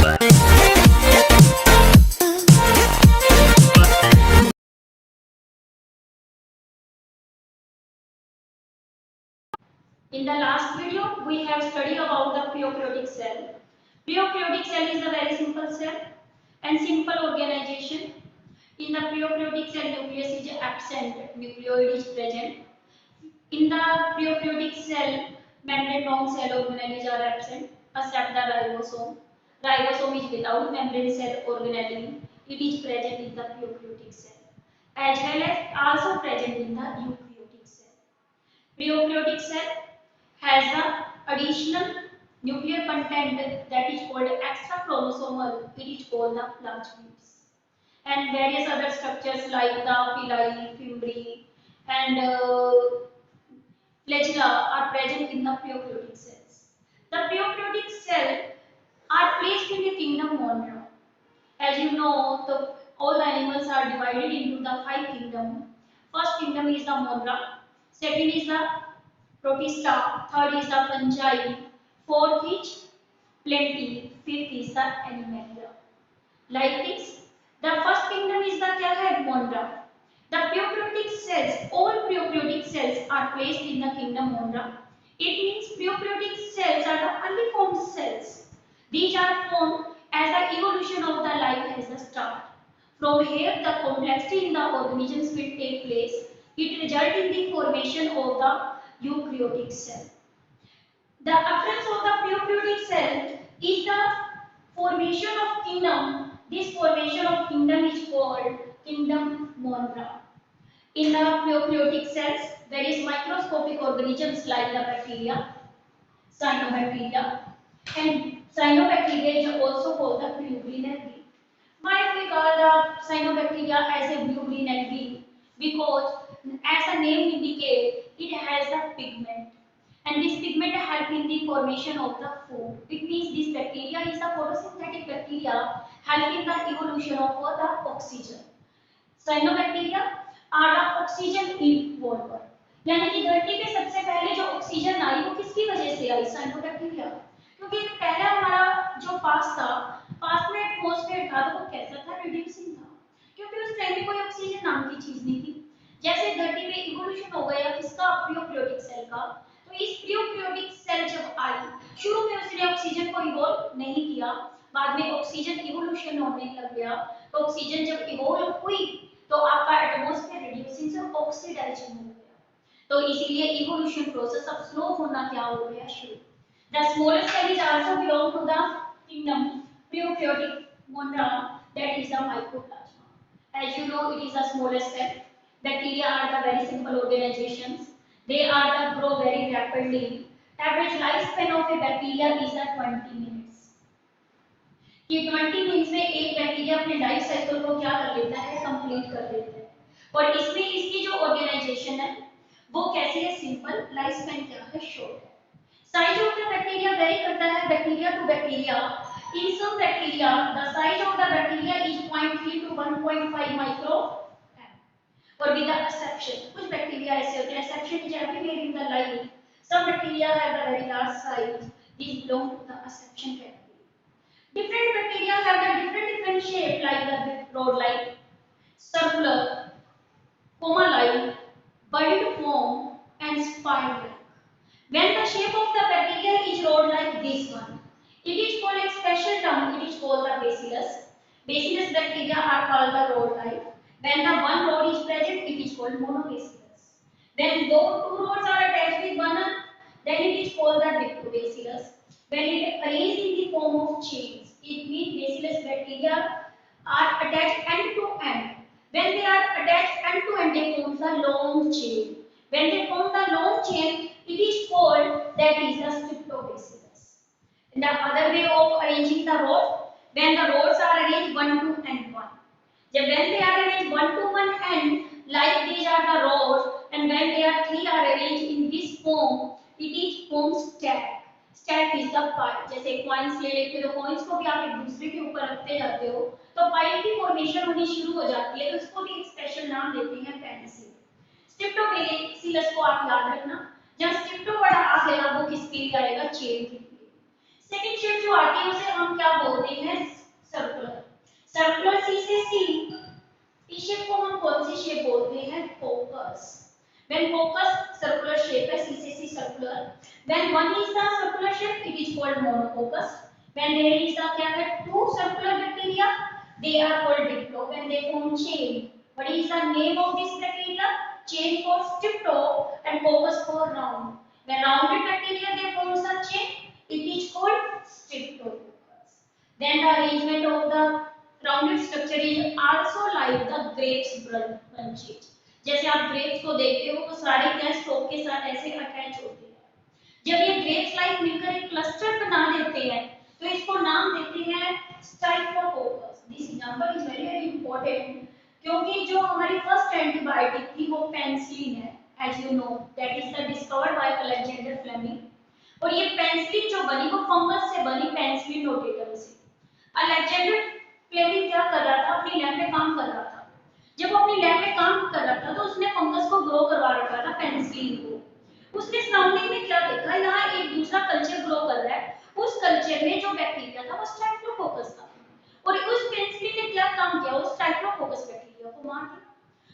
In the last video, we have studied about the prokaryotic cell. Prokaryotic cell is a very simple cell and simple organization. In the prokaryotic cell, nucleus is absent, nucleoid is present. In the prokaryotic cell, membrane-bound cell organelles are absent, except the ribosome. Ribosome is without membrane cell organelle. It is present in the prokaryotic cell, as well as also present in the eukaryotic cell. Prokaryotic cell has the additional nuclear content that is called extra chromosomal. It is called the plasmids, and various other structures like the pili, fimbriae, and flagella are present in the prokaryotic cells. The prokaryotic cells are placed in the kingdom Monera. As you know, all the animals are divided into the 5 kingdoms. First kingdom is the Monera, second is the Protista, third is the Fungi, fourth is Plenty, fifth is the Animalia. Like this, the first kingdom is the क्या है Monera. The prokaryotic cells, all prokaryotic cells are placed in the kingdom Monera. It means prokaryotic cells are the early formed cells. These are formed as the evolution of the life has a start. From here, the complexity in the organisms will take place. It results in the formation of the eukaryotic cell. The appearance of the prokaryotic cell is the formation of kingdom. This formation of kingdom is called kingdom Monera. In the prokaryotic cells, various microscopic organisms like the bacteria, cyanobacteria, and cyanobacteria is also called the blue-green algae. Why we call the cyanobacteria as a blue-green algae? Because as the name indicates, it has the pigment, and this pigment help in the formation of the food. It means this bacteria is a photosynthetic bacteria helping the evolution of the oxygen. Cyanobacteria are the oxygen evolver, यानी कि धरती पे सबसे पहले जो oxygen आई वो किसकी वजह से आई? साइनोबैक्टीरिया। क्योंकि पहला हमारा जो पास में एटमॉस्फेयर था तो वो कैसा था? रिड्यूसिंग था, क्योंकि उस टाइम पे कोई ऑक्सीजन नाम की चीज नहीं थी। जैसे धरती पे इवोल्यूशन हो गया किसका? प्रोकैरियोटिक सेल का। तो इस प्रोकैरियोटिक सेल जब आई, शुरू में उसने ऑक्सीजन को इवॉल्व नहीं किया, बाद में ऑक्सीजन इवोल्यूशन होने लग गया। तो ऑक्सीजन जब इवॉल्व हुई तो आपका एटमॉस्फेयर रिड्यूसिंग से ऑक्सीडाइजेशन हो गया, तो इसीलिए इवोल्यूशन प्रोसेस अब स्लो होना क्या हो गया? शुरू। The smallest cell is also belong to the kingdom prokaryotic Monera, that is the mycoplasma. As you know, it is the smallest cell. Bacteria are the very simple organizations. They are the grow very rapidly. Average lifespan of a bacteria is 20 minutes. कि 20 minutes में एक bacteria अपने life cycle को क्या कर लेता है? Complete कर लेता है। और इसमें इसकी जो ऑर्गेनाइजेशन है वो कैसी है? सिंपल। लाइफ स्पैन क्या है? शॉर्ट है। Size of the bacteria vary करता है bacteria to bacteria. In some bacteria the size of the bacteria is 0.3 to 1.5 micro, और विद द एक्सेप्शन, कुछ बैक्टीरिया ऐसे होते हैं, exception is everywhere in the life, some bacteria have a very large size, these belong to the exception category. Different bacteria have the different shape like the rod-like, circular, comma-like, budded form, and spire-like. When the shape of the bacteria is rod-like, this one, it is called a special term. It is called the bacillus. Bacillus bacteria are called the rod-like. When the one rod is present, it is called monobacillus. When two rods are attached with one another, then it is called the dictobacillus. When it arranged in the form of chains, it means bacillus bacteria are attached end to end. When they are attached end to end, they form the long chain. When they form the long chain, it is called that is the streptobacillus. And the other way of arranging the rods, when the rods are arranged one to end one. When they are arranged one to one end, like these are the rods, and when they are three are arranged in this form, it is formed stack. Stack is the pile. जैसे coins ले लेते हो तो coins को भी आप एक दूसरे के ऊपर रखते जाते हो तो पाइल की फॉर्मेशन होनी शुरू हो जाती है, तो उसको भी एक स्पेशल नाम देते हैं पेनिसिलिन। स्ट्रेप्टोबैसिलस को आप याद रखना, जब स्ट्रेप्टो वर्ड आ गया वो किसके लिए आएगा? चेन के लिए। सेकंड शेप जो आती है उसे हम क्या बोलते हैं? When focus circular shape है CCC circular. When one is the circular shape, it is called monococcus. When there is the क्या है two circular bacteria, they are called diplo. When they form chain, what is the name of this bacteria? Chain for strepto and coccus for round. When rounded bacteria they form the chain, it is called streptococcus. Then the arrangement of the rounded structure is also like the grapes branches. जैसे आप grapes को देखते हो तो सारे क्या stock के साथ ऐसे अटैच होते हैं। जब ये ग्रेप्स लाइक मिलकर एक क्लस्टर बना देते हैं तो इसको नाम देते हैं staphylococcus. This example is very very important क्योंकि जो हमारी फर्स्ट एंटीबायोटिक थी वो पेनिसिलिन है, as you know that is the discovered by Alexander Fleming. और ये पेनिसिलिन जो बनी वो फंगस से बनी, पेनिसिलिन नोटेटम से। अलेक्जेंडर फ्लेमिंग क्या कर रहा था, अपनी लैब में काम कर रहा था। जब वो अपनी लैब में काम कर रहा था तो उसने फंगस को ग्रो करवा रखा था, पेनिसिलिन को। उसने सराउंडिंग में क्या देखा, यहाँ एक दूसरा कल्चर ग्रो कर रहा है, उस कल्चर में जो बैक्टीरिया था वो स्टाइफ्लोकोकस था और उस पेनिसिलिन ने क्या काम किया, उस स्टाइफ्लोकोकस बैक्टीरिया को मार दिया।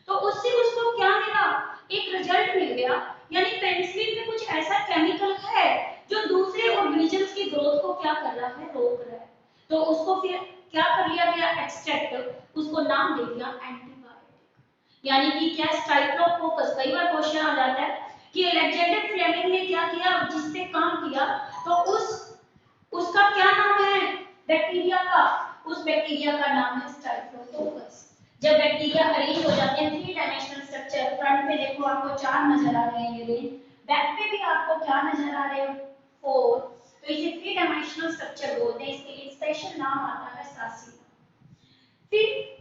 तो उससे उसको क्या मिला, एक रिजल्ट मिल गया, यानी पेनिसिलिन में कुछ ऐसा केमिकल है जो दूसरे ऑर्गेनिजम्स की ग्रोथ को क्या कर रहा है, रोक रहा है। तो उसको फिर क्या कर लिया गया, एक्सट्रैक्ट, उसको नाम दे दिया एंटीबायोटिक। यानी कि क्या, स्टाइफ्लोकोकस। कई बार क्वेश्चन आ जाता है कि अलेक्जेंडर फ्लेमिंग ने क्या किया, जिस पे काम किया, तो उसका क्या नाम है बैक्टीरिया का, उस बैक्टीरिया का नाम है स्टाइफ्लोकोकस। जब बैक्टीरिया अरेंज हो जाते हैं थ्री डायमेंशनल स्ट्रक्चर, फ्रंट पे देखो आपको चार नजर आ रहे हैं ये रेंज, बैक पे भी आपको क्या नजर आ रहे हैं, फोर, तो इसे थ्री डायमेंशनल स्ट्रक्चर बोलते हैं। इसके लिए स्पेशल नाम आता है सासी। फिर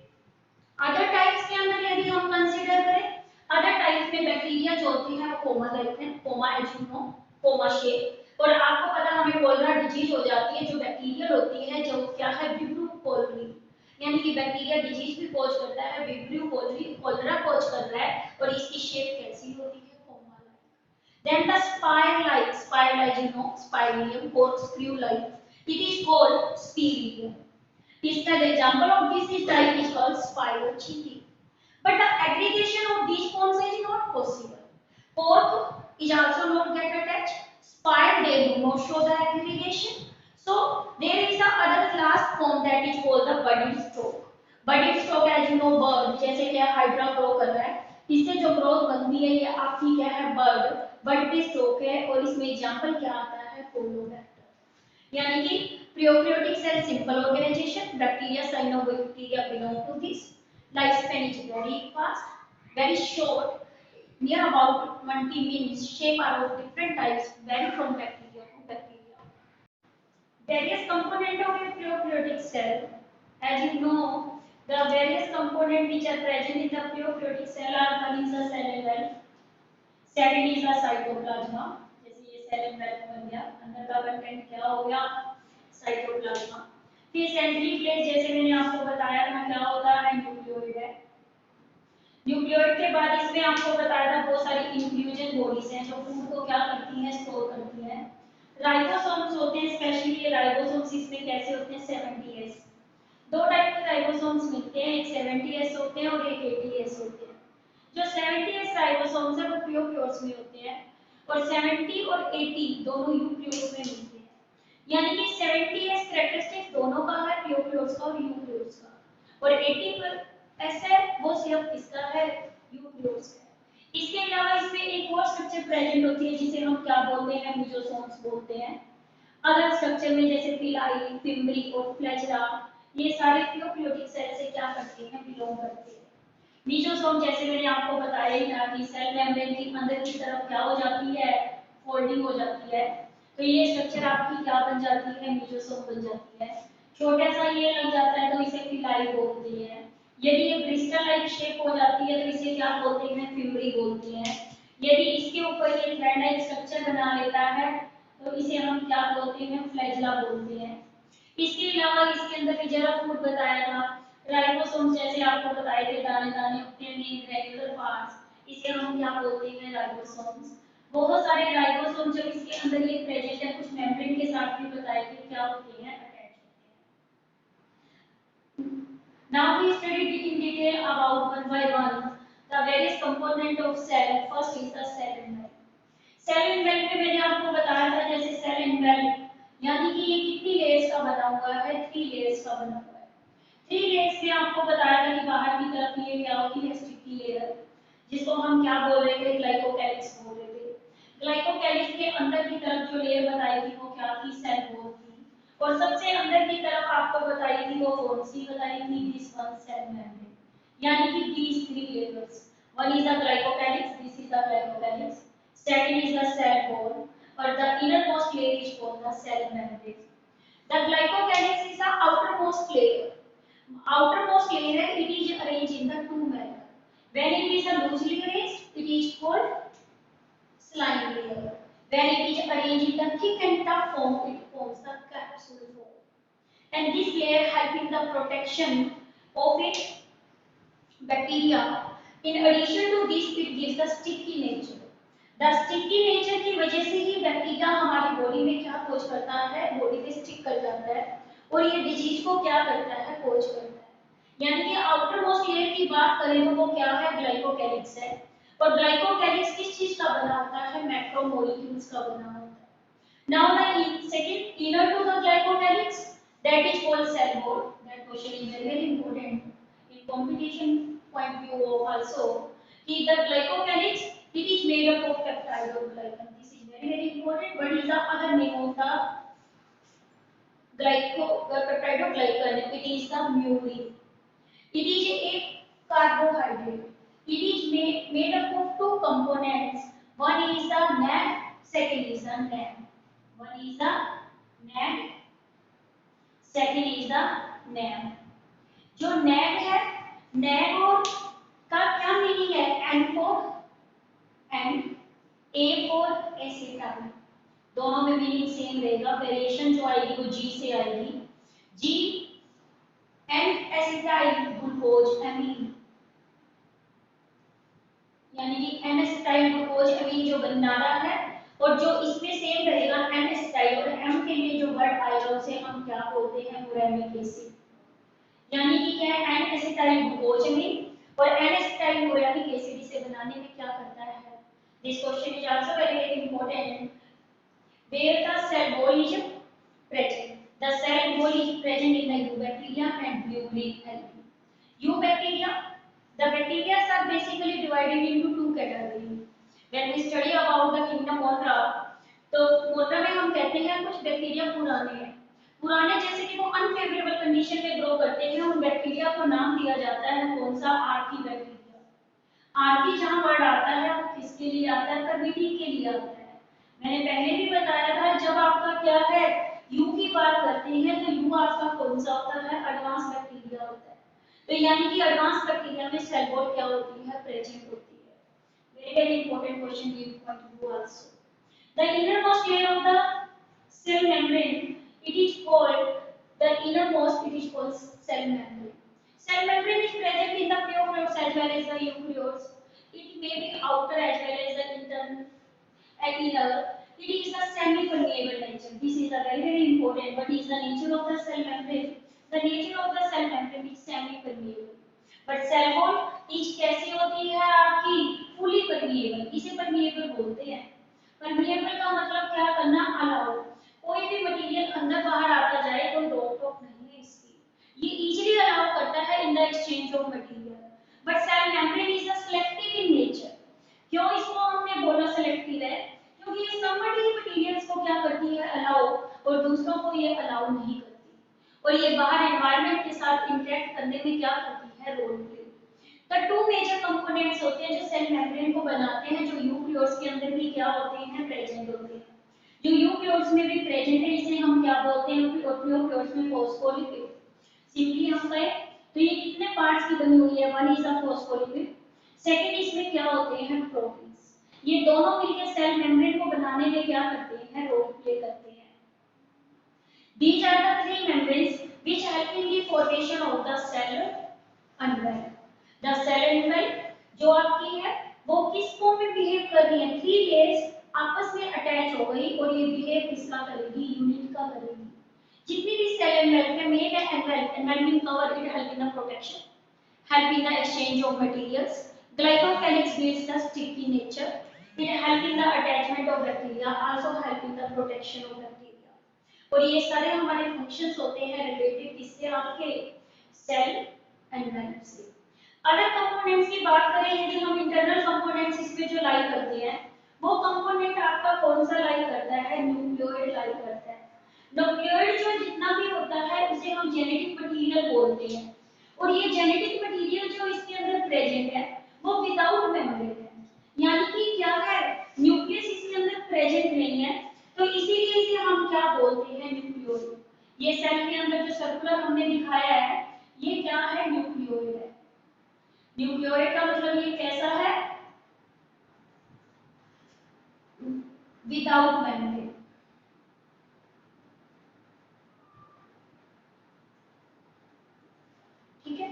अदर टाइप्स के अंदर यदि हम कंसीडर करें, अदर टाइप्स में बैक्टीरिया जो होती है वो कोमा टाइप है, comma as you know, comma shape. और आपको पता हमें कोलरा डिजीज हो जाती है जो बैक्टीरियल होती है, जो क्या है, विब्रियो कोलरी, यानी कि बैक्टीरिया डिजीज भी कॉज करता है, विब्रियो कोलरी कोलरा कॉज कर रहा है, और इसकी शेप कैसी होती है, comma like. Then the spire like you know, spirillum, corkscrew like, it is called spiridium. Instead, the example of this type is called spirochetes. But the aggregation of these forms is not possible. Cork is also not get attached. Spire, they do not show the aggregation. So there is the other last form that is called the budded stalk. Budded stalk, as you know, bird जैसे क्या hydra grow कर रहा है, इससे जो growth बनती है ये आपकी क्या है, बर्ड स्टॉक है। और इसमें एग्जांपल क्या आता है, कोलोबैक्टर। यानी कि prokaryotic cell simple organisation, bacteria cyanobacteria belong to this. Lifespan is very fast, very short, near about 20 minutes. Shape are of different types, vary from bacteria to bacteria. Various components of a prokaryotic cell. As you know, the various components which are present in the prokaryotic cell are: one is the cell envelope, second is the cytoplasma. जैसे ये cell envelope बन गया, अंदर का content क्या हो गया, cytoplasm. फिर सेंट्रली प्लेट, जैसे मैंने आपको बताया था क्या होता है, न्यूक्लियोइड है। न्यूक्लियोइड के बाद इसमें आपको बताया था बहुत सारी इंफ्यूजन बॉडीज हैं जो फूड को क्या करती हैं, स्टोर करती हैं। राइबोसोम्स होते हैं, स्पेशली ये राइबोसोम्स इसमें कैसे होते हैं, 70S। दो टाइप के राइबोसोम्स मिलते हैं, एक 70S होते हैं और एक 80S होते हैं। जो 70S राइबोसोम्स है वो प्रोकैरियोट्स में होते हैं और 70 और 80 दोनों यूकैरियोट्स में मिलते हैं। यानी कि 70S कैरेक्टरिस्टिक्स दोनों का है, प्रोकैरियोट्स का और यूकैरियोट्स का, और 80S है वो सिर्फ इसका है, यूकैरियोट्स का। इसके अलावा इसमें एक और स्ट्रक्चर प्रेजेंट होती है जिसे हम क्या बोलते हैं, मीजोसोम्स बोलते हैं। अदर स्ट्रक्चर में जैसे पिलाई, फिम्बरी और फ्लैजेला, ये सारे प्रोकैरियोटिक सेल से क्या करते हैं, बिलोंग करते हैं। मीजोसोम जैसे मैंने आपको बताया ही था कि सेल मेम्ब्रेन की अंदर की तरफ क्या हो जाती है, फोल्डिंग हो जाती है, तो ये स्ट्रक्चर आपकी क्या बन जाती है, मीजोसोम बन जाती है। छोटा सा ये लग जाता है तो इसे पिलाई बोलते हैं। यदि ये ब्रिस्टल लाइक शेप हो जाती है तो इसे क्या बोलते हैं, फिम्बरी बोलते हैं। यदि इसके ऊपर ये थ्रेड लाइक स्ट्रक्चर बना लेता है तो इसे हम क्या बोलते हैं, फ्लैजेला बोलते हैं। इसके अलावा इसके अंदर भी जरा फूड बताया था, राइबोसोम जैसे आपको बताए थे दाने दाने होते हैं, मेन ग्रैन्युलर पार्ट्स, इसे हम क्या बोलते हैं, राइबोसोम्स। बहुत सारे राइबोसोम जब इसके अंदर ये प्रेजेंट है, कुछ मेम्ब्रेन के साथ भी बताए थे क्या होते हैं, अटैच होते हैं। Now we studied in detail about one by one the various component of cell, first is the cell and cell envelope में मैंने आपको बताया था जैसे सेल इनवेल यानी कि ये कितनी लेयर्स का बना हुआ है, 3 लेयर्स का बना हुआ है। 3 लेयर्स में आपको बताया था कि बाहर की तरफ ये क्या होती है, स्टिकी लेयर, जिसको हम क्या बोल रहे थे, ग्लाइकोकैलिक्स बोल रहे थे। ग्लाइकोकैलिक्स के अंदर की तरफ जो लेयर बताई थी वो क्या थी, सेल वॉल थी। और सबसे अंदर की तरफ आपको बताई थी वो कौन सी बताई थी, दिस वन, सेल मेम्ब्रेन। यानी कि these 3 layers, one is the glycocalyx, this is the glycocalyx, second is the cell wall, or the innermost layer is called the cell membrane. The glycocalyx is the outermost layer. Outermost layer, it is arranged in the two manner. When it is a loosely arranged, it is called slime layer. When it is arranged in the thick and tough form, it forms the capsule form. And this layer helps in the protection of its bacteria. In addition to this, it gives the sticky nature. The sticky nature की वजह से ही bacteria हमारी body में क्या कोज करता है, body पे stick कर जाता है और ये डिजीज को क्या करता है, कोज करता है। यानी कि आउटर मोस्ट लेयर की बात करें तो वो क्या है, ग्लाइकोकैलिक्स है। और ग्लाइकोकैलिक्स किस चीज का बना होता है, मैक्रोमोलेक्यूल्स का बना होता है। Now the second inner to the glycocalyx, that is called cell wall. That question is very very important in competition point view of also. The glycocalyx, it is made up of peptide or glycan. This is very very important. What is the other name of the peptide or glycan? It is the murein. It is a carbohydrate. It is made up of two components. One is the NAD, second is the NAM. One is the NAD, second is the NAM. जो NAD है, NAD और का क्या meaning है, N for N, A for acetyl, दोनों में meaning same रहेगा, variation जो आएगी वो G से आएगी। G N acetyl glucose amine, यानी कि N एसिटाइल ग्लूकोज एमीन जो बना रहा है और जो इसमें सेम रहेगा N एसिटाइल, और M के लिए जो वर्ड आएगा उसे हम क्या बोलते हैं, मुरेमिक एसिड। यानी कि क्या है, N एसिटाइल ग्लूकोजामीन और N एसिटाइल मुरेमिक एसिड इसे बनाने में क्या करता है। This question is also very very important. Where the cell wall is present, the cell wall is present in the eubacteria and blue green algae. Eubacteria, the bacteria are basically divided into two categories. When we study about the kingdom Monera, तो मोनरा में हम कहते हैं कुछ bacteria पुराने हैं, पुराने जैसे कि वो अनफेवरेबल कंडीशन में ग्रो करते हैं, उन बैक्टीरिया को नाम दिया जाता है कौन सा, आर्की बैक्टीरिया। आर्की जहां वर्ड आता है वो किसके लिए आता है, कर्मिटी के लिए आता है। मैंने पहले भी बताया था जब आपका क्या है, यू की बात करते हैं तो यू आपका कौन सा होता है, एडवांस बैक्टीरिया होता है। तो यानी कि एडवांस बैक्टीरिया में सेल वॉल क्या होती है, प्रेजेंट होती है। Very very important question in point two also. The innermost layer of the cell membrane, it is called the innermost, it is called cell membrane. Cell membrane is present in the prokaryotes as well as the eukaryotes. It may be outer as well as the inner. It is a semi-permeable nature. This is a very very important. What is the nature of the cell membrane? The nature of the cell membrane is semi-permeable. But cell wall is कैसी होती है आपकी, fully permeable. इसे permeable बोलते हैं। Permeable का मतलब क्या करना, अलाउ, कोई भी मटेरियल अंदर बाहर आता जाए, कोई रोक टोक नहीं है इसकी, ये इजीली अलाउ करता है in the exchange of material. But cell membrane is a selective in nature. क्यों इसको हमने बोला सिलेक्टिव है, क्योंकि ये समबडी मटेरियल्स को क्या करती है, अलाउ, और दूसरों को ये अलाउ नहीं करती, और ये बाहर एनवायरनमेंट के साथ इंटरेक्ट करने में क्या करती है, role play. The two major components होते हैं जो सेल मेम्ब्रेन को बनाते हैं, जो यूकैरियोट्स के अंदर भी क्या होते हैं, प्रेजेंट होते हैं। जो यूकैरियोट्स में भी प्रेजेंट है इसे हम क्या बोलते हैं, प्रोकैरियोट्स में फॉस्फोलिपिड। सिंपली हम कहें तो ये कितने पार्ट्स की बनी हुई है, one is the phospholipid, second इसमें क्या होते हैं, प्रोटीन्स। ये दोनों मिलकर सेल मेम्ब्रेन को बनाने में क्या करते हैं, रोल प्ले करते हैं। These are the three membranes which help in the formation of the cell envelope. The cell envelope जो आपकी है वो किस फॉर्म में बिहेव कर रही है, थ्री लेयर्स आपस में अटैच हो गई और ये बिहेव किसका करेगी, यूनिट का करेगी। जितनी भी सेल एनवेलप में main enveloping cover, it help in the protection, help in the exchange of materials, Glycocalyx builds the sticky nature. It help in the attachment of bacteria, also help in the protection of bacteria. और ये सारे हमारे functions होते हैं related किससे, आपके cell environment से। Other components की बात करें, यदि हम इंटरनल कंपोनेंट्स इसमें जो लाई करते हैं, वो कंपोनेंट आपका कौन सा लाई करता है, न्यूक्लियोइड लाई करता है। न्यूक्लियोइड जो जितना भी होता है उसे हम जेनेटिक मटेरियल बोलते हैं, और ये जेनेटिक मटेरियल जो इसके अंदर प्रेजेंट है वो विदाउट मेम्ब्रेन है, यानी कि क्या है, न्यूक्लियस इसके अंदर प्रेजेंट नहीं है, तो इसीलिए इसे हम क्या बोलते हैं, न्यूक्लियोइड। ये सेल के अंदर जो सर्कुलर हमने दिखाया है ये क्या है, न्यूक्लियोइड है। न्यूक्लियोइड का मतलब ये कैसा है, विदाउट मेम्ब्रेन। ठीक है,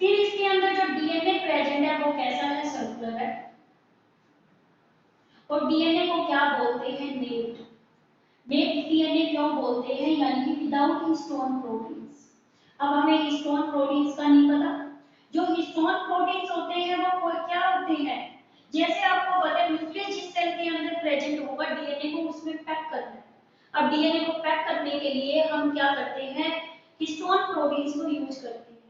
फिर इसके अंदर जो डीएनए प्रेजेंट है वो कैसा है, सर्कुलर है, और डीएनए को क्या बोलते हैं, नेक्ड। नेक्ड डीएनए क्यों बोलते हैं, यानी कि विदाउट हिस्टोन प्रोटीन्स। अब हमें हिस्टोन प्रोटीन्स का नहीं पता, जो हिस्टोन प्रोटीन्स होते हैं वो क्या होते हैं, जैसे आपको पता है न्यूक्लियस जिस सेल के अंदर प्रेजेंट होगा डीएनए को उसमें पैक करना है। अब डीएनए को पैक करने के लिए हम क्या करते हैं, हिस्टोन प्रोटीन्स को यूज करते हैं।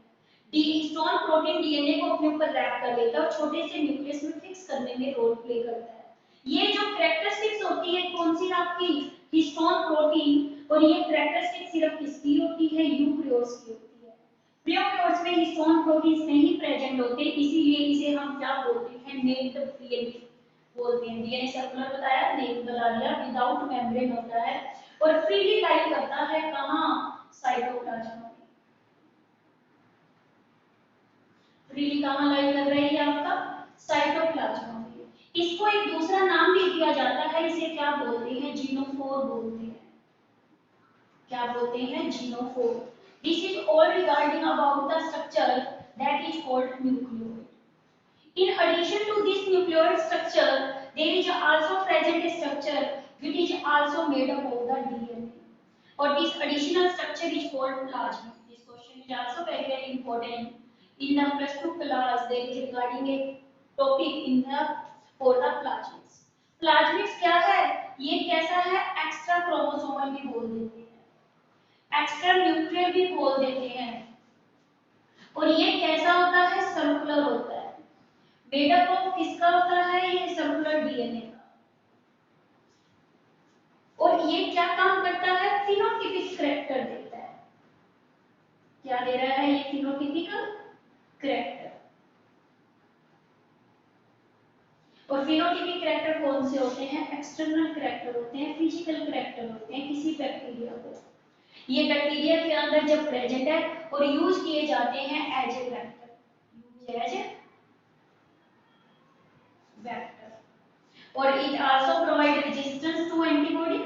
डी हिस्टोन प्रोटीन डीएनए को अपने ऊपर रैप कर लेता है और छोटे से न्यूक्लियस में फिक्स करने में रोल प्ले करता है। ये जो कैरेक्टरिस्टिक्स होती है कौन सी, आपकी हिस्टोन प्रोटीन, और ये कैरेक्टरिस्टिक सिर्फ किसकी होती है, यूकेरियोट्स की होती है। प्रोकैरियोट्स में हिस्टोन प्रोटीन्स नहीं प्रेजेंट होते, इसीलिए इसे हम क्या बोलते हैं, नेक्ड डीएनए बोलते हैं। डीएनए सर्कुलर बताया, नेक्ड बता दिया, विदाउट मेम्ब्रेन होता है और फ्रीली लाई करता है कहां, साइटोप्लाज्म में। फ्रीली कहां लाई कर रही है, आपका साइटोप्लाज्म में। इसको एक दूसरा नाम भी दिया जाता है, इसे क्या बोलते हैं, जीनोफोर बोलते हैं। क्या बोलते हैं, genophore. This is all regarding about the structure that is called nucleoid. In addition to this nucleoid structure, there is also present a structure which is also made up of the DNA. Or this additional structure is called plasmid. This question is also very very important. In the plus 2 class, there is regarding a topic in the for the plasmids. Plasmids क्या है? ये कैसा है? Extra chromosomal भी बोल देते हैं, extra nuclear भी बोल देते हैं, और ये कैसा होता है? सर्कुलर होता है। मेडअप ऑफ किसका होता है? ये सर्कुलर डीएनए का। और ये क्या काम करता है? फिनोटाइपिक करैक्टर देता है। क्या दे रहा है ये? फिनोटाइपिकल करैक्टर। और फिनोटाइपिक करैक्टर कौन से होते हैं? एक्सटर्नल करैक्टर होते हैं, फिजिकल करैक्टर होते हैं किसी बैक्टीरिया को। ये बैक्टीरिया के अंदर जब प्रेजेंट है और यूज किए जाते हैं as a vector, use as a vector. और it also provide resistance to antibody,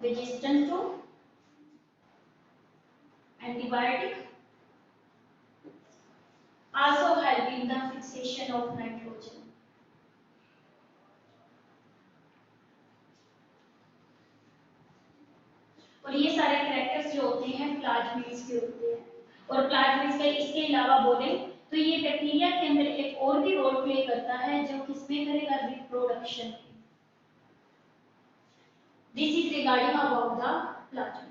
resistance to antibiotic, also help in the fixation of nitrogen. और ये सारे कैरेक्टर्स जो होते हैं प्लाज्मिड्स के होते हैं। और प्लाज्मिड्स का इसके अलावा बोले तो ये बैक्टीरिया के अंदर एक और भी रोल प्ले करता है, जो किसमें करेगा? Reproduction. This is regarding about the plasmid.